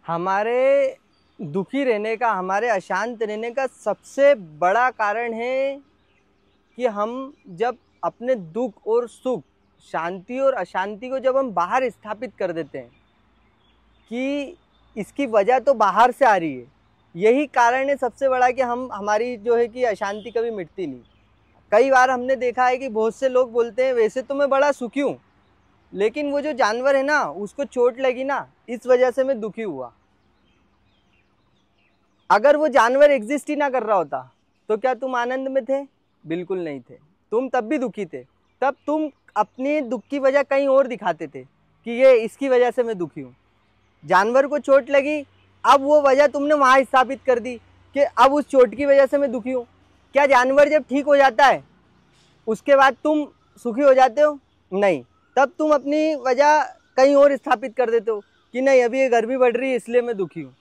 हमारे दुखी रहने का, हमारे अशांत रहने का सबसे बड़ा कारण है कि हम जब अपने दुख और सुख, शांति और अशांति को जब हम बाहर स्थापित कर देते हैं कि इसकी वजह तो बाहर से आ रही है। यही कारण है सबसे बड़ा कि हमारी जो है कि अशांति कभी मिटती नहीं। कई बार हमने देखा है कि बहुत से लोग बोलते हैं वैसे तो मैं बड़ा सुखी हूँ, लेकिन वो जो जानवर है ना उसको चोट लगी ना, इस वजह से मैं दुखी हुआ। अगर वो जानवर एग्जिस्ट ही ना कर रहा होता तो क्या तुम आनंद में थे? बिल्कुल नहीं थे। तुम तब भी दुखी थे। तब तुम अपनी दुख की वजह कहीं और दिखाते थे कि ये इसकी वजह से मैं दुखी हूँ। जानवर को चोट लगी, अब वो वजह तुमने वहाँ स्थापित कर दी कि अब उस चोट की वजह से मैं दुखी हूँ। क्या जानवर जब ठीक हो जाता है उसके बाद तुम सुखी हो जाते हो? नहीं। तब तुम अपनी वजह कहीं और स्थापित कर देते हो कि नहीं, अभी ये गर्मी बढ़ रही है इसलिए मैं दुखी हूँ।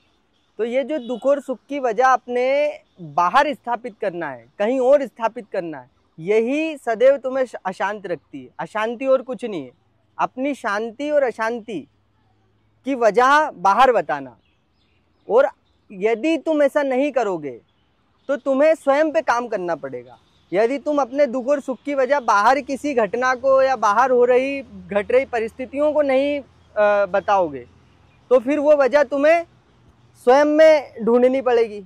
तो ये जो दुख और सुख की वजह अपने बाहर स्थापित करना है, कहीं और स्थापित करना है, यही सदैव तुम्हें अशांत रखती है। अशांति और कुछ नहीं है। अपनी शांति और अशांति की वजह बाहर बताना। और यदि तुम ऐसा नहीं करोगे तो तुम्हें स्वयं पे काम करना पड़ेगा। यदि तुम अपने दुख और सुख की वजह बाहर किसी घटना को या बाहर घट रही परिस्थितियों को नहीं बताओगे तो फिर वो वजह तुम्हें स्वयं में ढूंढनी पड़ेगी।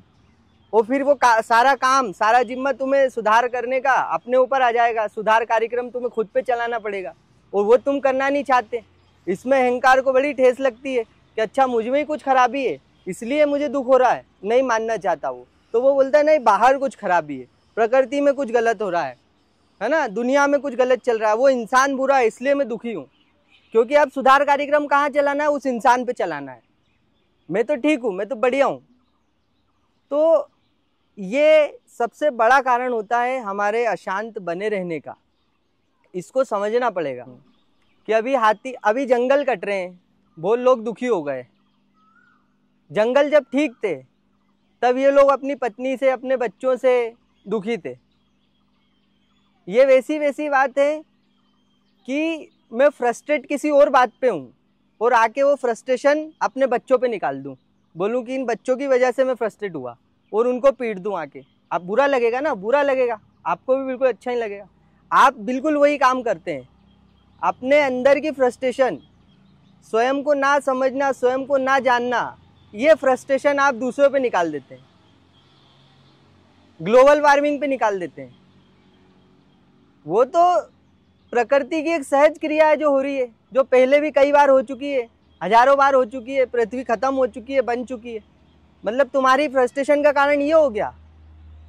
और फिर वो सारा काम, सारा जिम्मा तुम्हें सुधार करने का अपने ऊपर आ जाएगा। सुधार कार्यक्रम तुम्हें खुद पे चलाना पड़ेगा और वो तुम करना नहीं चाहते। इसमें अहंकार को बड़ी ठेस लगती है कि अच्छा मुझ में ही कुछ खराबी है इसलिए मुझे दुख हो रहा है। नहीं मानना चाहता वो, तो वो बोलता है नहीं, बाहर कुछ खराबी है, प्रकृति में कुछ गलत हो रहा है ना, दुनिया में कुछ गलत चल रहा है, वो इंसान बुरा है इसलिए मैं दुखी हूँ। क्योंकि अब सुधार कार्यक्रम कहाँ चलाना है? उस इंसान पे चलाना है। मैं तो ठीक हूँ, मैं तो बढ़िया हूँ। तो ये सबसे बड़ा कारण होता है हमारे अशांत बने रहने का। इसको समझना पड़ेगा कि अभी जंगल कट रहे हैं, बहुत लोग दुखी हो गए। जंगल जब ठीक थे तब ये लोग अपनी पत्नी से, अपने बच्चों से दुखी थे। ये वैसी बात है कि मैं फ्रस्ट्रेट किसी और बात पे हूँ और आके वो फ्रस्ट्रेशन अपने बच्चों पे निकाल दूँ, बोलूँ कि इन बच्चों की वजह से मैं फ्रस्ट्रेट हुआ और उनको पीट दूँ आके। आप बुरा लगेगा ना, बुरा लगेगा, आपको भी बिल्कुल अच्छा नहीं लगेगा। आप बिल्कुल वही काम करते हैं। अपने अंदर की फ्रस्ट्रेशन, स्वयं को ना समझना, स्वयं को ना जानना, ये फ्रस्ट्रेशन आप दूसरों पे निकाल देते हैं, ग्लोबल वार्मिंग पे निकाल देते हैं। वो तो प्रकृति की एक सहज क्रिया है जो हो रही है, जो पहले भी कई बार हो चुकी है, हजारों बार हो चुकी है। पृथ्वी खत्म हो चुकी है, बन चुकी है। मतलब तुम्हारी फ्रस्ट्रेशन का कारण ये हो गया?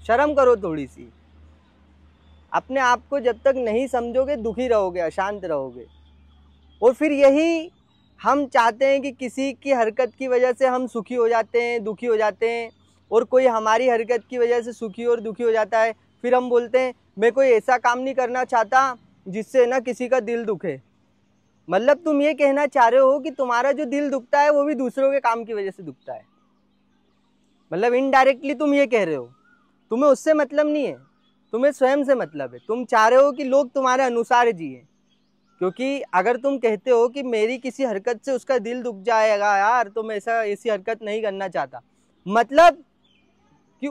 शर्म करो थोड़ी सी। अपने आप को जब तक नहीं समझोगे दुखी रहोगे, अशांत रहोगे। और फिर यही हम चाहते हैं कि किसी की हरकत की वजह से हम सुखी हो जाते हैं, दुखी हो जाते हैं, और कोई हमारी हरकत की वजह से सुखी और दुखी हो जाता है। फिर हम बोलते हैं मैं कोई ऐसा काम नहीं करना चाहता जिससे ना किसी का दिल दुखे। मतलब तुम ये कहना चाह रहे हो कि तुम्हारा जो दिल दुखता है वो भी दूसरों के काम की वजह से दुखता है। मतलब इनडायरेक्टली तुम ये कह रहे हो। तुम्हें उससे मतलब नहीं है, तुम्हें स्वयं से मतलब है। तुम चाह रहे हो कि लोग तुम्हारे अनुसार जिए। क्योंकि अगर तुम कहते हो कि मेरी किसी हरकत से उसका दिल दुख जाएगा यार, तो मैं ऐसी हरकत नहीं करना चाहता, मतलब कि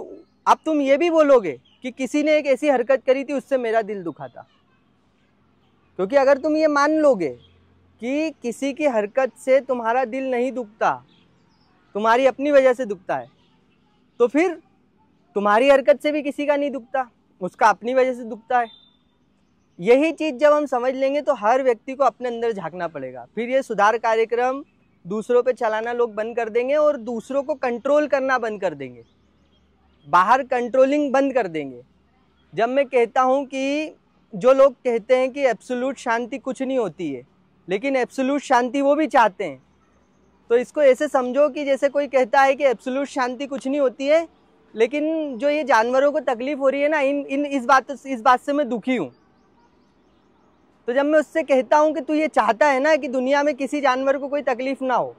अब तुम ये भी बोलोगे कि किसी ने एक ऐसी हरकत करी थी उससे मेरा दिल दुखा था। क्योंकि अगर तुम ये मान लोगे कि किसी की हरकत से तुम्हारा दिल नहीं दुखता, तुम्हारी अपनी वजह से दुखता है, तो फिर तुम्हारी हरकत से भी किसी का नहीं दुखता, उसका अपनी वजह से दुखता है। यही चीज़ जब हम समझ लेंगे तो हर व्यक्ति को अपने अंदर झांकना पड़ेगा। फिर ये सुधार कार्यक्रम दूसरों पे चलाना लोग बंद कर देंगे और दूसरों को कंट्रोल करना बंद कर देंगे, बाहर कंट्रोलिंग बंद कर देंगे। जब मैं कहता हूँ कि जो लोग कहते हैं कि एब्सोल्यूट शांति कुछ नहीं होती है, लेकिन एब्सोल्यूट शांति वो भी चाहते हैं, तो इसको ऐसे समझो कि जैसे कोई कहता है कि एब्सोल्यूट शांति कुछ नहीं होती है, लेकिन जो ये जानवरों को तकलीफ हो रही है ना, इस बात से मैं दुखी हूँ। तो जब मैं उससे कहता हूँ कि तू ये चाहता है ना कि दुनिया में किसी जानवर को कोई तकलीफ ना हो,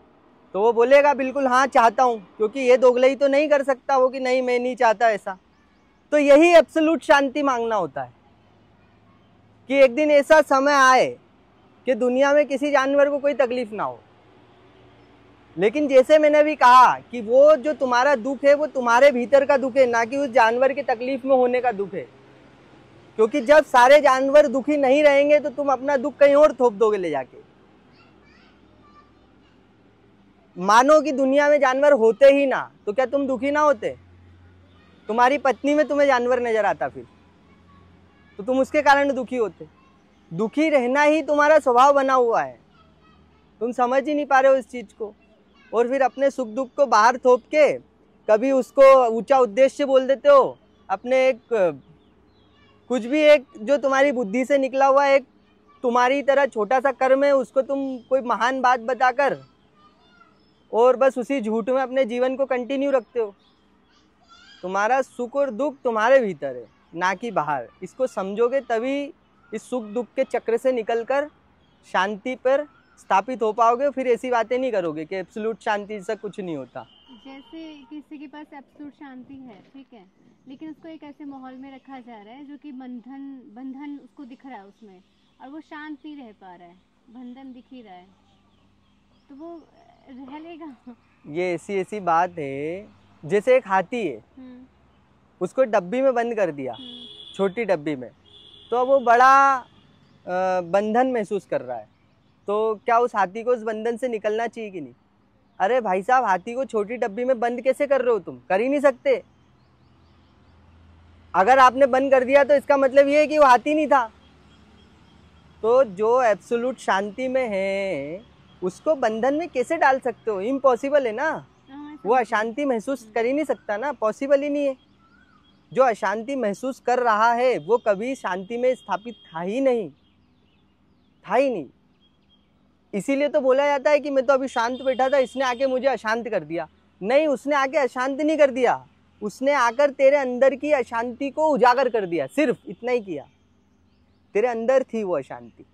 तो वो बोलेगा बिल्कुल हाँ चाहता हूँ, क्योंकि ये दोगलई तो नहीं कर सकता वो कि नहीं मैं नहीं चाहता ऐसा। तो यही एब्सोल्यूट शांति मांगना होता है कि एक दिन ऐसा समय आए कि दुनिया में किसी जानवर को कोई तकलीफ ना हो। लेकिन जैसे मैंने अभी कहा कि वो जो तुम्हारा दुख है वो तुम्हारे भीतर का दुख है, ना कि उस जानवर की तकलीफ में होने का दुख है। क्योंकि जब सारे जानवर दुखी नहीं रहेंगे तो तुम अपना दुख कहीं और थोप दोगे ले जाके। मानो कि दुनिया में जानवर होते ही ना, तो क्या तुम दुखी ना होते? तुम्हारी पत्नी में तुम्हें जानवर नजर आता फिर तो तुम उसके कारण दुखी होते। दुखी रहना ही तुम्हारा स्वभाव बना हुआ है, तुम समझ ही नहीं पा रहे हो इस चीज को। और फिर अपने सुख दुख को बाहर थोप के कभी उसको ऊंचा उद्देश्य बोल देते हो, अपने एक कुछ भी एक जो तुम्हारी बुद्धि से निकला हुआ एक तुम्हारी तरह छोटा सा कर्म है, उसको तुम कोई महान बात बताकर और बस उसी झूठ में अपने जीवन को कंटिन्यू रखते हो। तुम्हारा सुख और दुख तुम्हारे भीतर है, ना कि बाहर। इसको समझोगे तभी इस सुख दुख के चक्र से निकलकर शांति पर स्थापित हो पाओगे। फिर ऐसी बातें नहीं करोगे कि एब्सोल्यूट शांति से कुछ नहीं होता। जैसे किसी के पास एब्सोल्यूट शांति है, ठीक है, लेकिन उसको एक ऐसे माहौल में रखा जा रहा है जो कि बंधन उसको दिख रहा है उसमें, और वो शांत नहीं रह पा रहा है, बंधन दिख ही रहा है, तो वो रह लेगा? ये ऐसी बात है, जैसे एक हाथी है, उसको डब्बी में बंद कर दिया, छोटी डब्बी में, तो अब वो बड़ा बंधन महसूस कर रहा है। तो क्या उस हाथी को उस बंधन से निकलना चाहिए कि नहीं? अरे भाई साहब, हाथी को छोटी डब्बी में बंद कैसे कर रहे हो तुम? कर ही नहीं सकते। अगर आपने बंद कर दिया तो इसका मतलब ये है कि वो हाथी नहीं था। तो जो एब्सोल्यूट शांति में है उसको बंधन में कैसे डाल सकते हो? इम्पॉसिबल है ना। वो अशांति महसूस कर ही नहीं सकता ना, पॉसिबल ही नहीं है। जो अशांति महसूस कर रहा है वो कभी शांति में स्थापित था ही नहीं। इसीलिए तो बोला जाता है कि मैं तो अभी शांत बैठा था, इसने आके मुझे अशांत कर दिया। नहीं, उसने आके अशांत नहीं कर दिया, उसने आकर तेरे अंदर की अशांति को उजागर कर दिया, सिर्फ इतना ही किया। तेरे अंदर थी वो अशांति।